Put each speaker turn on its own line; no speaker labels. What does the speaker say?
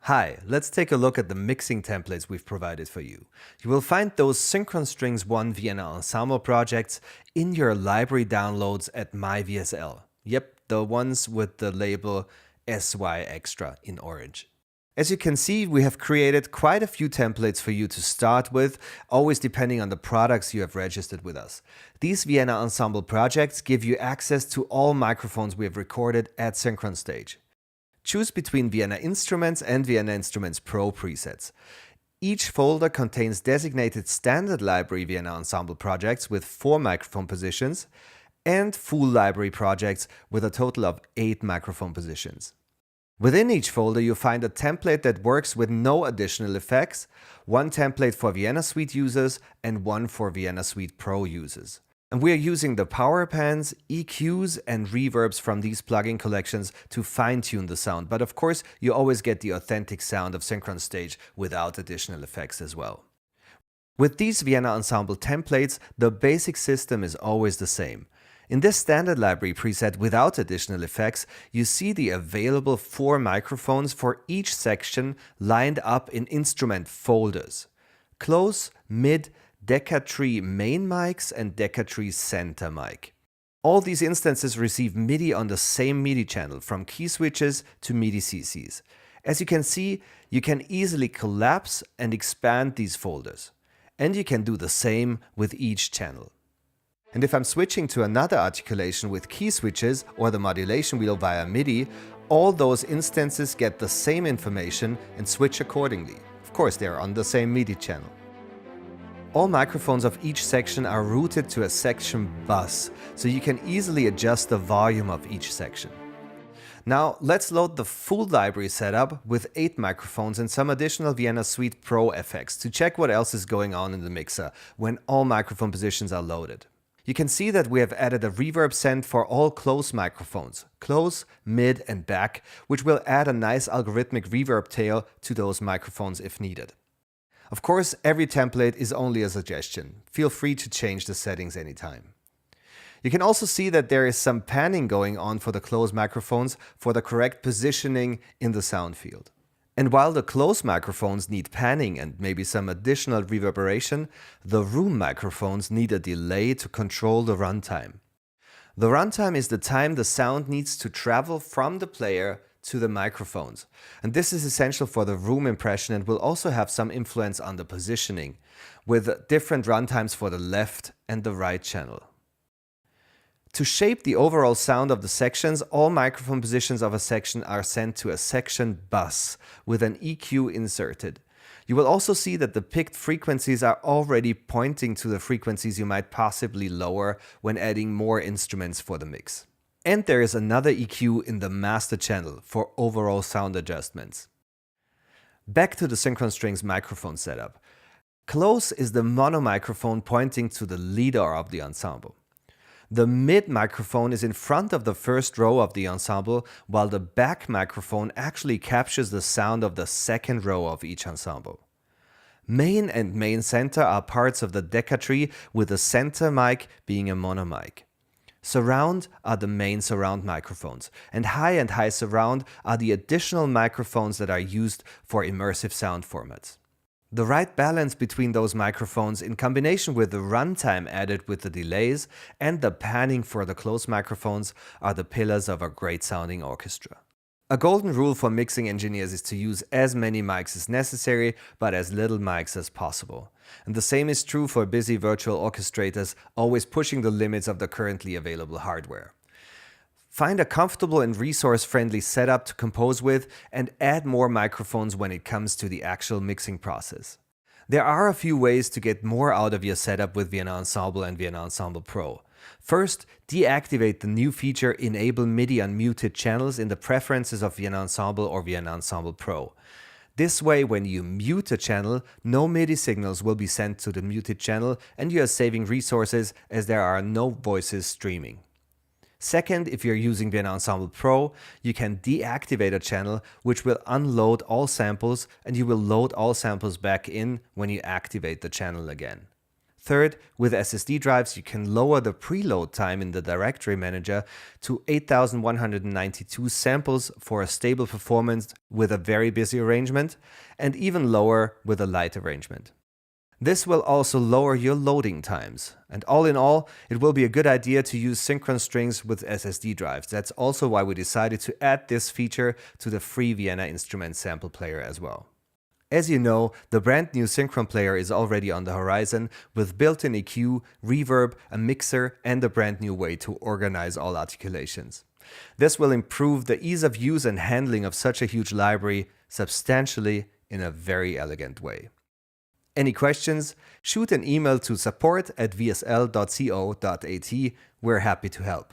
Hi, let's take a look at the mixing templates we've provided for you. You will find those Synchron Strings I Vienna Ensemble projects in your library downloads at MyVSL. Yep, the ones with the label SY Extra in orange. As you can see, we have created quite a few templates for you to start with, always depending on the products you have registered with us. These Vienna Ensemble projects give you access to all microphones we have recorded at Synchron Stage. Choose between Vienna Instruments and Vienna Instruments Pro presets. Each folder contains designated standard library Vienna Ensemble projects with 4 microphone positions and full library projects with a total of 8 microphone positions. Within each folder you'll find a template that works with no additional effects, one template for Vienna Suite users and one for Vienna Suite Pro users. And we are using the power pans, EQs and reverbs from these plugin collections to fine-tune the sound, but of course you always get the authentic sound of Synchron Stage without additional effects as well. With these Vienna Ensemble templates, the basic system is always the same. In this standard library preset without additional effects, you see the available 4 microphones for each section lined up in instrument folders: close, mid, Decca Tree main mics and Decca Tree center mic. All these instances receive MIDI on the same MIDI channel, from key switches to MIDI CCs. As you can see, you can easily collapse and expand these folders. And you can do the same with each channel. And if I'm switching to another articulation with key switches or the modulation wheel via MIDI, all those instances get the same information and switch accordingly. Of course, they are on the same MIDI channel. All microphones of each section are routed to a section bus, so you can easily adjust the volume of each section. Now let's load the full library setup with 8 microphones and some additional Vienna Suite Pro effects to check what else is going on in the mixer when all microphone positions are loaded. You can see that we have added a reverb send for all close microphones, close, mid and back, which will add a nice algorithmic reverb tail to those microphones if needed. Of course, every template is only a suggestion. Feel free to change the settings anytime. You can also see that there is some panning going on for the close microphones for the correct positioning in the sound field. And while the close microphones need panning and maybe some additional reverberation, the room microphones need a delay to control the runtime. The runtime is the time the sound needs to travel from the player to the microphones. And this is essential for the room impression and will also have some influence on the positioning, with different runtimes for the left and the right channel. To shape the overall sound of the sections, all microphone positions of a section are sent to a section bus with an EQ inserted. You will also see that the picked frequencies are already pointing to the frequencies you might possibly lower when adding more instruments for the mix. And there is another EQ in the master channel for overall sound adjustments. Back to the Synchron Strings microphone setup. Close is the mono microphone pointing to the leader of the ensemble. The mid microphone is in front of the first row of the ensemble, while the back microphone actually captures the sound of the second row of each ensemble. Main and main center are parts of the Decca Tree, with the center mic being a mono mic. Surround are the main surround microphones, and high surround are the additional microphones that are used for immersive sound formats. The right balance between those microphones, in combination with the runtime added with the delays and the panning for the close microphones, are the pillars of a great sounding orchestra. A golden rule for mixing engineers is to use as many mics as necessary, but as little mics as possible. And the same is true for busy virtual orchestrators, always pushing the limits of the currently available hardware. Find a comfortable and resource-friendly setup to compose with and add more microphones when it comes to the actual mixing process. There are a few ways to get more out of your setup with Vienna Ensemble and Vienna Ensemble Pro. First, deactivate the new feature Enable MIDI on muted channels in the preferences of Vienna Ensemble or Vienna Ensemble Pro. This way, when you mute a channel, no MIDI signals will be sent to the muted channel and you are saving resources as there are no voices streaming. Second, if you're using Vienna Ensemble Pro, you can deactivate a channel which will unload all samples and you will load all samples back in when you activate the channel again. Third, with SSD drives, you can lower the preload time in the directory manager to 8,192 samples for a stable performance with a very busy arrangement, and even lower with a light arrangement. This will also lower your loading times. And all in all, it will be a good idea to use Synchron Strings with SSD drives. That's also why we decided to add this feature to the free Vienna instrument sample player as well. As you know, the brand new Synchron player is already on the horizon with built-in EQ, reverb, a mixer, and a brand new way to organize all articulations. This will improve the ease of use and handling of such a huge library substantially in a very elegant way. Any questions? Shoot an email to support@vsl.co.at. We're happy to help.